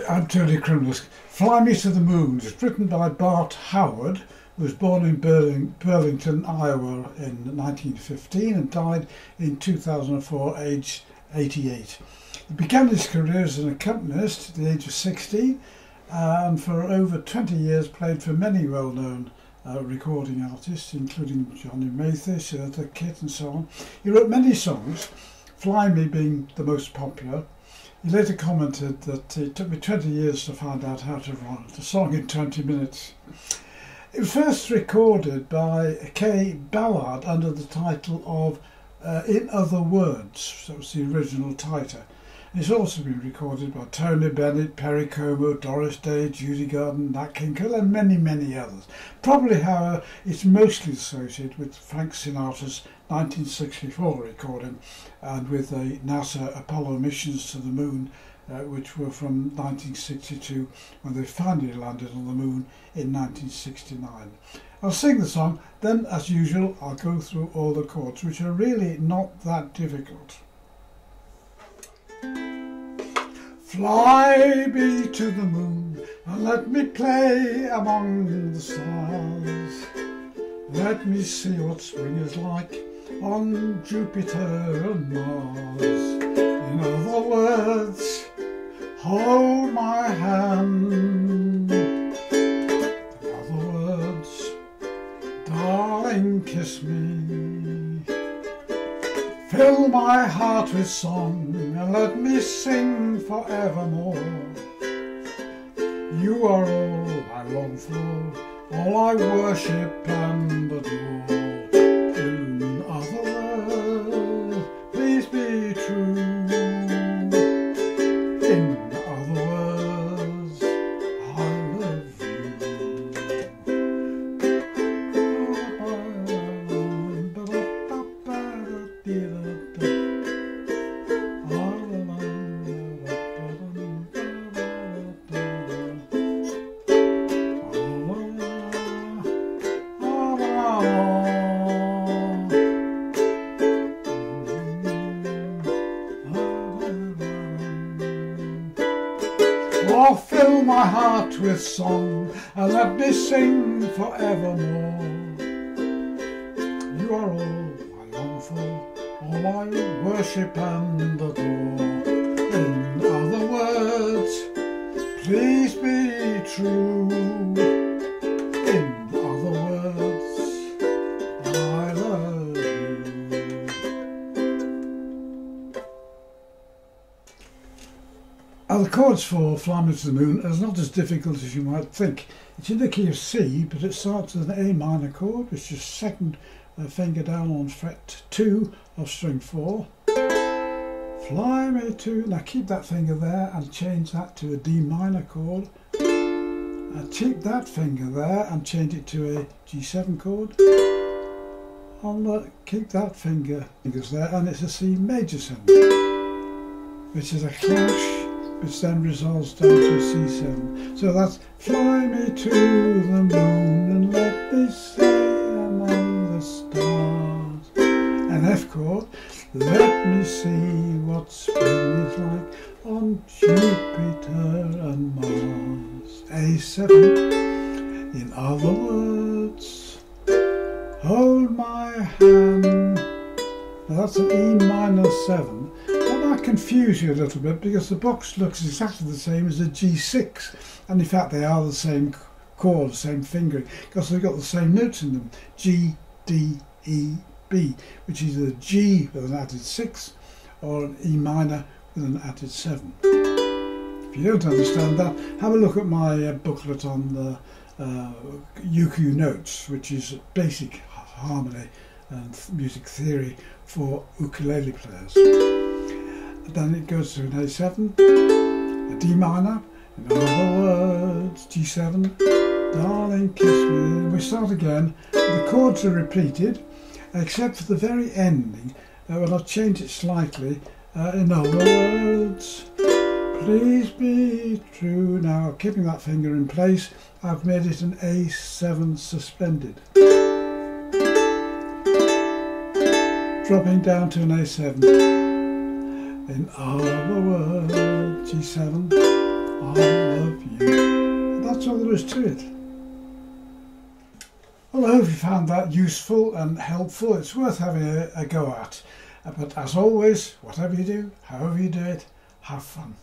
I'm Tony Crimlisk. Fly Me to the Moon is written by Bart Howard, who was born in Burlington, Iowa in 1915 and died in 2004, aged 88. He began his career as an accompanist at the age of 16 and for over 20 years played for many well-known recording artists, including Johnny Mathis, Eartha Kitt and so on. He wrote many songs, Fly Me being the most popular. He later commented that it took me 20 years to find out how to write a song in 20 minutes. It was first recorded by Kay Ballard under the title of In Other Words. That was the original title. It's also been recorded by Tony Bennett, Perry Como, Doris Day, Judy Garden, Nat King Cole and many, many others. Probably, however, it's mostly associated with Frank Sinatra's 1964 recording and with the NASA Apollo missions to the moon, which were from 1962 when they finally landed on the moon in 1969. I'll sing the song, then as usual I'll go through all the chords, which are really not that difficult. Fly me to the moon and let me play among the stars. Let me see what spring is like on Jupiter and Mars. In other words, hold my hand. In other words, darling, kiss me. Fill my heart with song and let me sing forevermore. You are all I long for, all I worship and adore. In other words, please be true. In other words, I love Oh, fill my heart with song and let me sing forevermore. You are all I long for, all I worship and adore. In other words, please be true. In other words, I love you. The chords for Fly Me to the Moon are not as difficult as you might think. It's in the key of C, but it starts with an A minor chord, which is second finger down on fret 2 of string 4. Fly me to, now keep that finger there and change that to a D minor chord. Keep that finger there and change it to a G7 chord. Keep that fingers there and it's a C major 7, which is a clash, which then resolves down to a C7. So that's fly me to the moon and let me say among the stars. An F chord, let me see what spring is like on Jupiter and Mars. A7, in other words, hold my hand. Now that's an E minor 7. That might confuse you a little bit because the box looks exactly the same as a G6, and in fact they are the same chord, same fingering, because they've got the same notes in them, G, D, E, B, which is a G with an added 6 or an E minor with an added 7. If you don't understand that, have a look at my booklet on the UQ notes, which is basic harmony and music theory for ukulele players. Then it goes to an A7, a D minor, in other words, G7, darling kiss me. We start again, the chords are repeated, except for the very ending, when I've changed it slightly, in other words, please be true. Now, keeping that finger in place, I've made it an A7 suspended. Dropping down to an A7. In other words, G7, love you. And that's all there is to it. Well, I hope you found that useful and helpful. It's worth having a go at. But as always, whatever you do, however you do it, have fun.